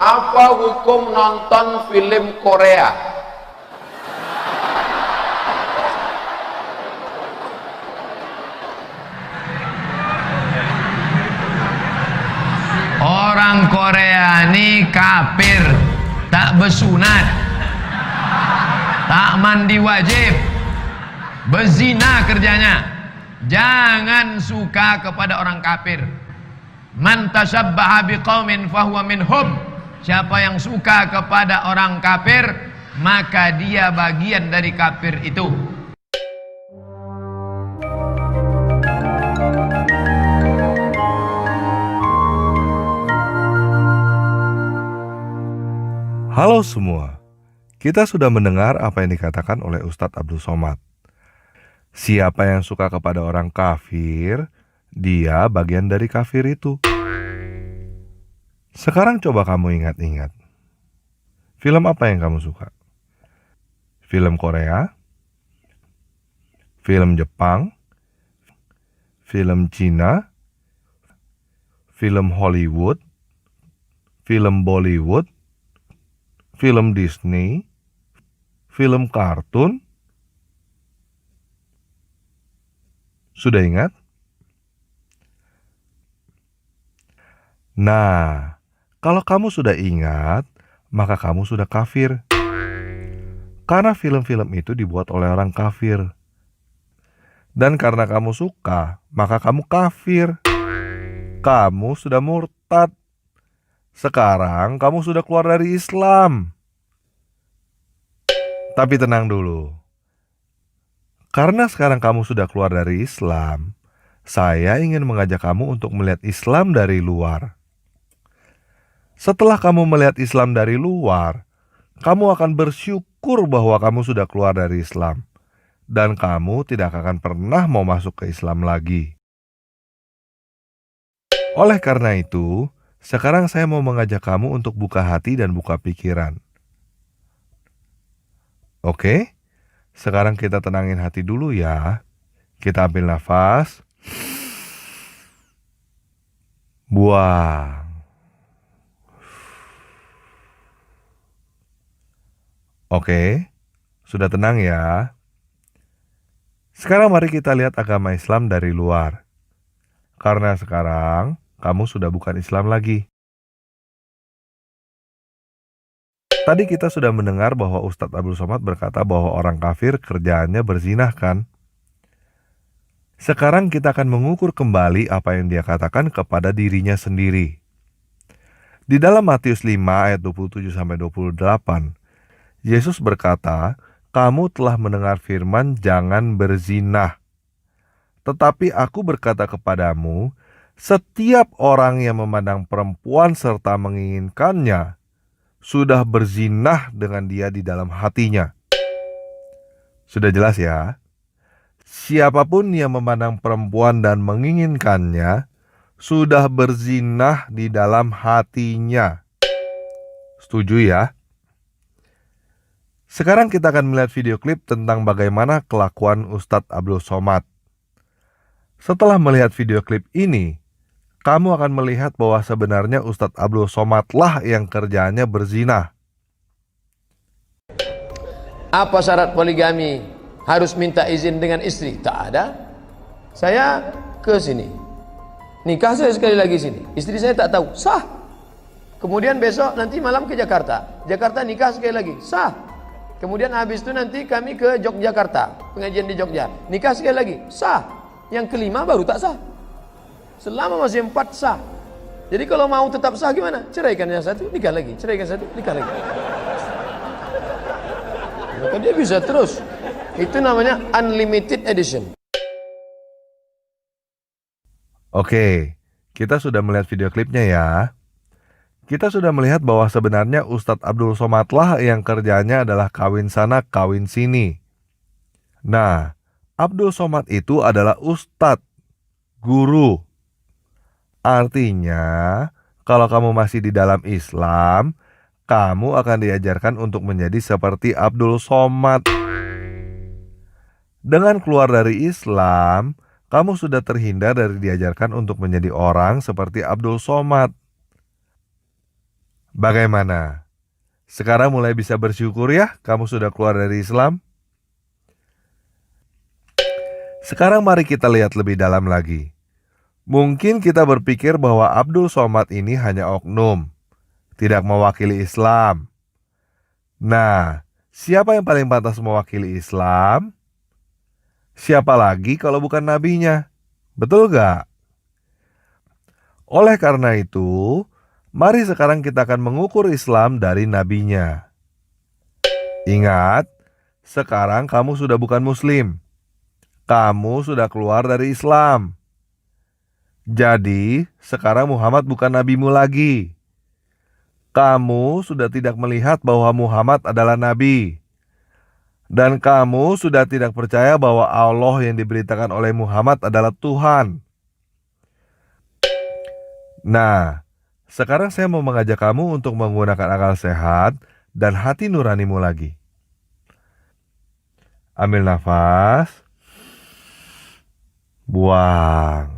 Apa hukum nonton film Korea? Orang Korea ini kafir, tak bersunat, tak mandi wajib, berzina kerjanya. Jangan suka kepada orang kafir. Man tashabbaha biqaumin fahuwa minhum. Siapa yang suka kepada orang kafir, maka dia bagian dari kafir itu. Halo semua, kita sudah mendengar apa yang dikatakan oleh Ustadz Abdul Somad. Siapa yang suka kepada orang kafir, dia bagian dari kafir itu. Sekarang coba kamu ingat-ingat. Film apa yang kamu suka? Film Korea? Film Jepang? Film Cina? Film Hollywood? Film Bollywood? Film Disney? Film kartun? Sudah ingat? Nah, kalau kamu sudah ingat, maka kamu sudah kafir. Karena film-film itu dibuat oleh orang kafir. Dan karena kamu suka, maka kamu kafir. Kamu sudah murtad. Sekarang kamu sudah keluar dari Islam. Tapi tenang dulu. Karena sekarang kamu sudah keluar dari Islam, saya ingin mengajak kamu untuk melihat Islam dari luar. Setelah kamu melihat Islam dari luar, kamu akan bersyukur bahwa kamu sudah keluar dari Islam. Dan kamu tidak akan pernah mau masuk ke Islam lagi. Oleh karena itu, sekarang saya mau mengajak kamu untuk buka hati dan buka pikiran. Oke? Sekarang kita tenangin hati dulu ya. Kita ambil nafas. Buang. Oke, sudah tenang ya. Sekarang mari kita lihat agama Islam dari luar. Karena sekarang kamu sudah bukan Islam lagi. Tadi kita sudah mendengar bahwa Ustadz Abdul Somad berkata bahwa orang kafir kerjaannya berzinah kan? Sekarang kita akan mengukur kembali apa yang dia katakan kepada dirinya sendiri. Di dalam Matius 5 ayat 27-28, Yesus berkata, "Kamu telah mendengar firman jangan berzinah. Tetapi aku berkata kepadamu, setiap orang yang memandang perempuan serta menginginkannya, sudah berzinah dengan dia di dalam hatinya." Sudah jelas ya? Siapapun yang memandang perempuan dan menginginkannya, sudah berzinah di dalam hatinya. Setuju ya? Sekarang kita akan melihat video klip tentang bagaimana kelakuan Ustadz Abdul Somad. Setelah melihat video klip ini, kamu akan melihat bahwa sebenarnya Ustadz Abdul Somad lah yang kerjaannya berzina. Apa syarat poligami? Harus minta izin dengan istri? Tak ada. Saya ke sini, nikah saya sekali lagi sini, istri saya tak tahu, sah. Kemudian besok nanti malam ke Jakarta, Jakarta nikah sekali lagi, sah. Kemudian habis itu nanti kami ke Yogyakarta, pengajian di Jogja, nikah sekali lagi, sah. Yang kelima baru tak sah. Selama masih 4 sah. Jadi kalau mau tetap sah gimana? Ceraikan yang satu, nikah lagi, ceraikan satu, nikah lagi. Maka dia bisa terus. Itu namanya unlimited edition. Oke, kita sudah melihat video klipnya ya. Kita sudah melihat bahwa sebenarnya Ustadz Abdul Somad lah yang kerjanya adalah kawin sana kawin sini. Nah, Abdul Somad itu adalah ustadz, guru. Artinya, kalau kamu masih di dalam Islam, kamu akan diajarkan untuk menjadi seperti Abdul Somad. Dengan keluar dari Islam, kamu sudah terhindar dari diajarkan untuk menjadi orang seperti Abdul Somad. Bagaimana? Sekarang mulai bisa bersyukur ya, kamu sudah keluar dari Islam? Sekarang mari kita lihat lebih dalam lagi. Mungkin kita berpikir bahwa Abdul Somad ini hanya oknum, tidak mewakili Islam. Nah, siapa yang paling pantas mewakili Islam? Siapa lagi kalau bukan nabinya? Betul gak? Oleh karena itu, mari sekarang kita akan mengukur Islam dari nabinya. Ingat, sekarang kamu sudah bukan Muslim. Kamu sudah keluar dari Islam. Jadi, sekarang Muhammad bukan nabimu lagi. Kamu sudah tidak melihat bahwa Muhammad adalah nabi. Dan kamu sudah tidak percaya bahwa Allah yang diberitakan oleh Muhammad adalah Tuhan. Nah, sekarang saya mau mengajak kamu untuk menggunakan akal sehat dan hati nuranimu lagi. Ambil nafas. Buang.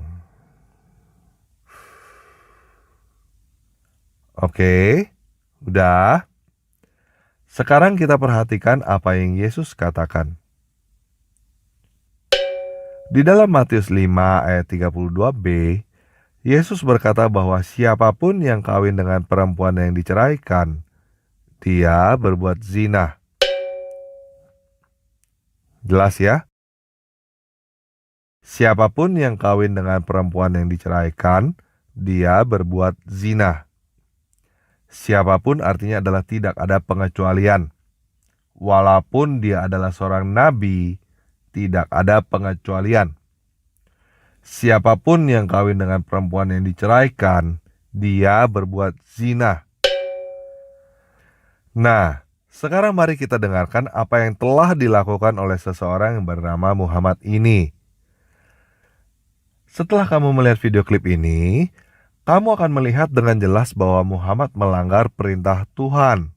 Oke, udah. Sekarang kita perhatikan apa yang Yesus katakan. Di dalam Matius 5 ayat 32b, Yesus berkata bahwa siapapun yang kawin dengan perempuan yang diceraikan, dia berbuat zina. Jelas ya? Siapapun yang kawin dengan perempuan yang diceraikan, dia berbuat zina. Siapapun artinya adalah tidak ada pengecualian. Walaupun dia adalah seorang nabi, tidak ada pengecualian. Siapapun yang kawin dengan perempuan yang diceraikan, dia berbuat zina. Nah, sekarang mari kita dengarkan apa yang telah dilakukan oleh seseorang yang bernama Muhammad ini. Setelah kamu melihat video klip ini, kamu akan melihat dengan jelas bahwa Muhammad melanggar perintah Tuhan.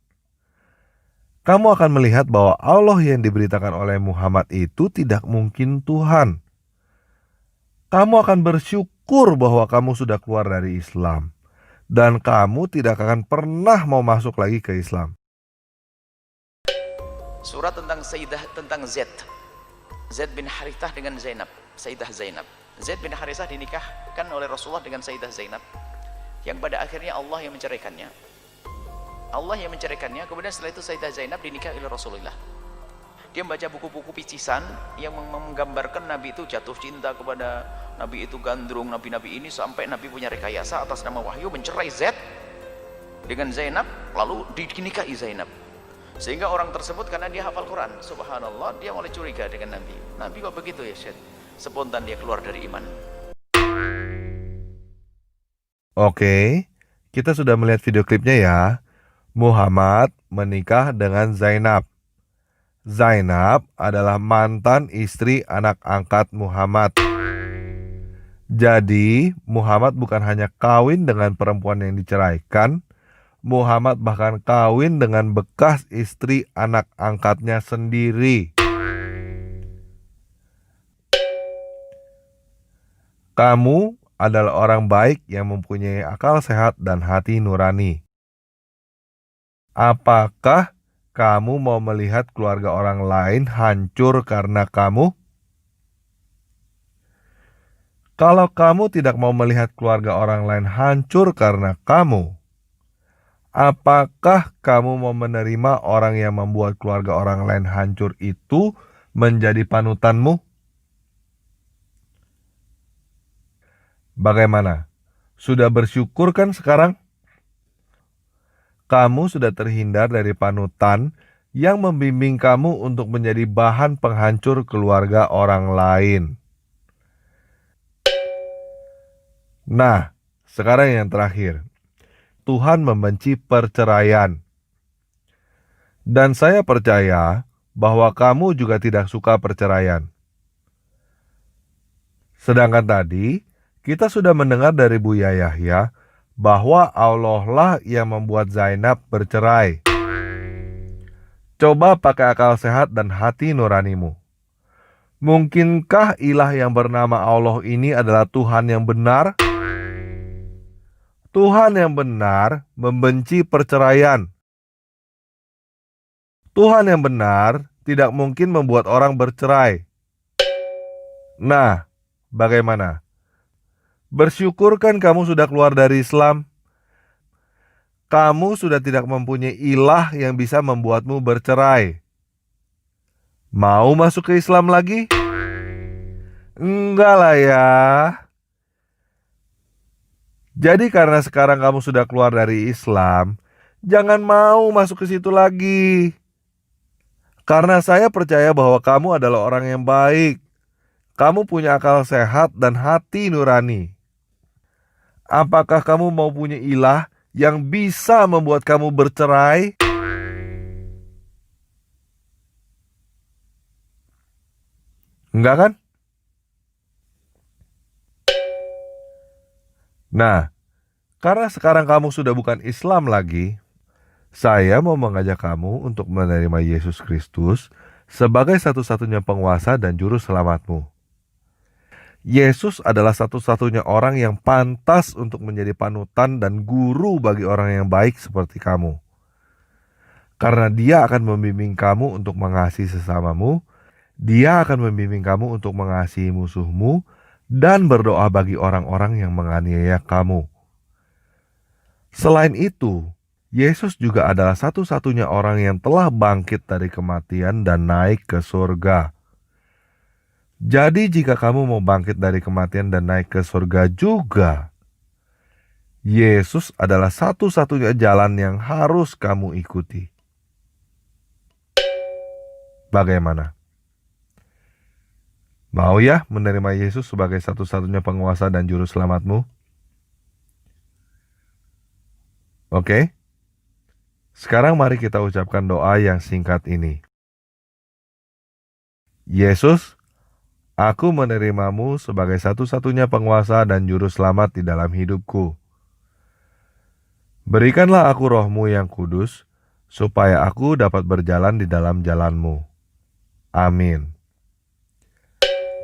Kamu akan melihat bahwa Allah yang diberitakan oleh Muhammad itu tidak mungkin Tuhan. Kamu akan bersyukur bahwa kamu sudah keluar dari Islam. Dan kamu tidak akan pernah mau masuk lagi ke Islam. Surat tentang Sayyidah, tentang Zaid bin Harithah dengan Zainab, Sayyidah Zainab. Zaid bin Harithah dinikahkan oleh Rasulullah dengan Sayyidah Zainab, yang pada akhirnya Allah yang menceraikannya. Kemudian setelah itu Sayyidah Zainab dinikahi oleh Rasulullah. Dia membaca buku-buku picisan yang menggambarkan Nabi itu jatuh cinta kepada Nabi itu gandrung, Nabi-Nabi ini, sampai Nabi punya rekayasa atas nama wahyu mencerai Zaid dengan Zainab, lalu dinikahi Zainab. Sehingga orang tersebut karena dia hafal Quran, subhanallah, dia mulai curiga dengan Nabi. Nabi kok begitu ya Syed? Spontan dia keluar dari iman. Oke, kita sudah melihat video klipnya ya. Muhammad menikah dengan Zainab. Zainab adalah mantan istri anak angkat Muhammad. Jadi, Muhammad bukan hanya kawin dengan perempuan yang diceraikan, Muhammad bahkan kawin dengan bekas istri anak angkatnya sendiri. Kamu adalah orang baik yang mempunyai akal sehat dan hati nurani. Apakah kamu mau melihat keluarga orang lain hancur karena kamu? Kalau kamu tidak mau melihat keluarga orang lain hancur karena kamu, apakah kamu mau menerima orang yang membuat keluarga orang lain hancur itu menjadi panutanmu? Bagaimana? Sudah bersyukur kan sekarang? Kamu sudah terhindar dari panutan yang membimbing kamu untuk menjadi bahan penghancur keluarga orang lain. Nah, sekarang yang terakhir. Tuhan membenci perceraian. Dan saya percaya bahwa kamu juga tidak suka perceraian. Sedangkan tadi, kita sudah mendengar dari Buya Yahya bahwa Allah lah yang membuat Zainab bercerai. Coba pakai akal sehat dan hati nuranimu. Mungkinkah ilah yang bernama Allah ini adalah Tuhan yang benar? Tuhan yang benar membenci perceraian. Tuhan yang benar tidak mungkin membuat orang bercerai. Nah, bagaimana? Bersyukur kan kamu sudah keluar dari Islam? Kamu sudah tidak mempunyai ilah yang bisa membuatmu bercerai. Mau masuk ke Islam lagi? Enggak lah ya. Jadi karena sekarang kamu sudah keluar dari Islam, jangan mau masuk ke situ lagi. Karena saya percaya bahwa kamu adalah orang yang baik. Kamu punya akal sehat dan hati nurani. Apakah kamu mau punya ilah yang bisa membuat kamu bercerai? Enggak kan? Nah, karena sekarang kamu sudah bukan Islam lagi, saya mau mengajak kamu untuk menerima Yesus Kristus sebagai satu-satunya penguasa dan juru selamatmu. Yesus adalah satu-satunya orang yang pantas untuk menjadi panutan dan guru bagi orang yang baik seperti kamu. Karena Dia akan membimbing kamu untuk mengasihi sesamamu, Dia akan membimbing kamu untuk mengasihi musuhmu, dan berdoa bagi orang-orang yang menganiaya kamu. Selain itu, Yesus juga adalah satu-satunya orang yang telah bangkit dari kematian dan naik ke surga. Jadi jika kamu mau bangkit dari kematian dan naik ke surga juga, Yesus adalah satu-satunya jalan yang harus kamu ikuti. Bagaimana? Mau ya menerima Yesus sebagai satu-satunya penguasa dan juru selamatmu? Oke? Sekarang mari kita ucapkan doa yang singkat ini. Yesus, aku menerimamu sebagai satu-satunya penguasa dan juru selamat di dalam hidupku. Berikanlah aku roh-Mu yang kudus, supaya aku dapat berjalan di dalam jalan-Mu. Amin.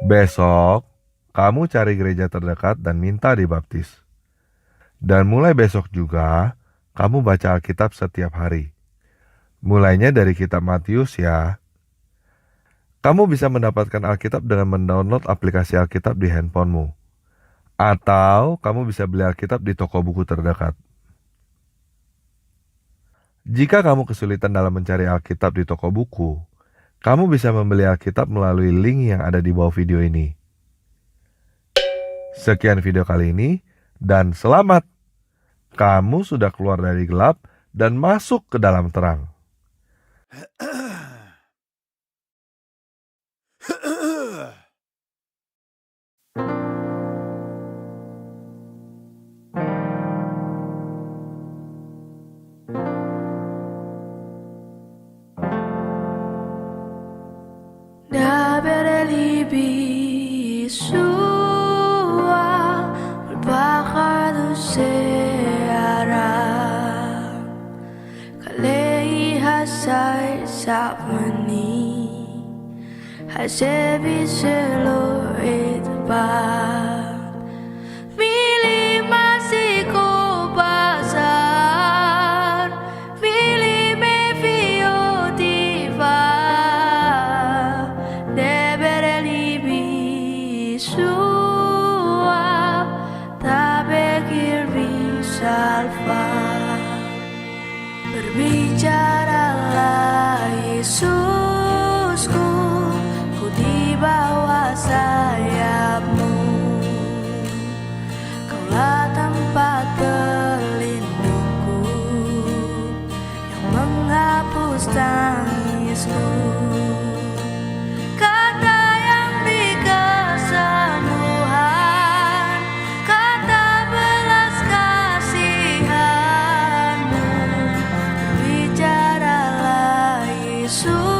Besok, kamu cari gereja terdekat dan minta dibaptis. Dan mulai besok juga, kamu baca Alkitab setiap hari. Mulainya dari kitab Matius ya. Kamu bisa mendapatkan Alkitab dengan mendownload aplikasi Alkitab di handphonemu. Atau kamu bisa beli Alkitab di toko buku terdekat. Jika kamu kesulitan dalam mencari Alkitab di toko buku, kamu bisa membeli Alkitab melalui link yang ada di bawah video ini. Sekian video kali ini, dan selamat! Kamu sudah keluar dari gelap dan masuk ke dalam terang. Hasebi selo etba Mili masiko pasar Mili me fio diva Debere libi sua Tabe kirbi salva Berbicaralah Yesusku di bawah sayapmu, Kaulah tempat berlindungku yang menghapus tangisku. Kata yang di kesembuhan, kata belas kasihanmu, bicaralah Yesus.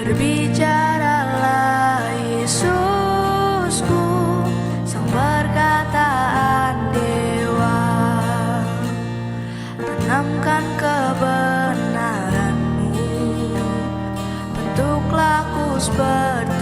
Berbicaralah Yesusku, sang perkataan dewa. Tanamkan kebenaran-Mu, bentuklah ku seperti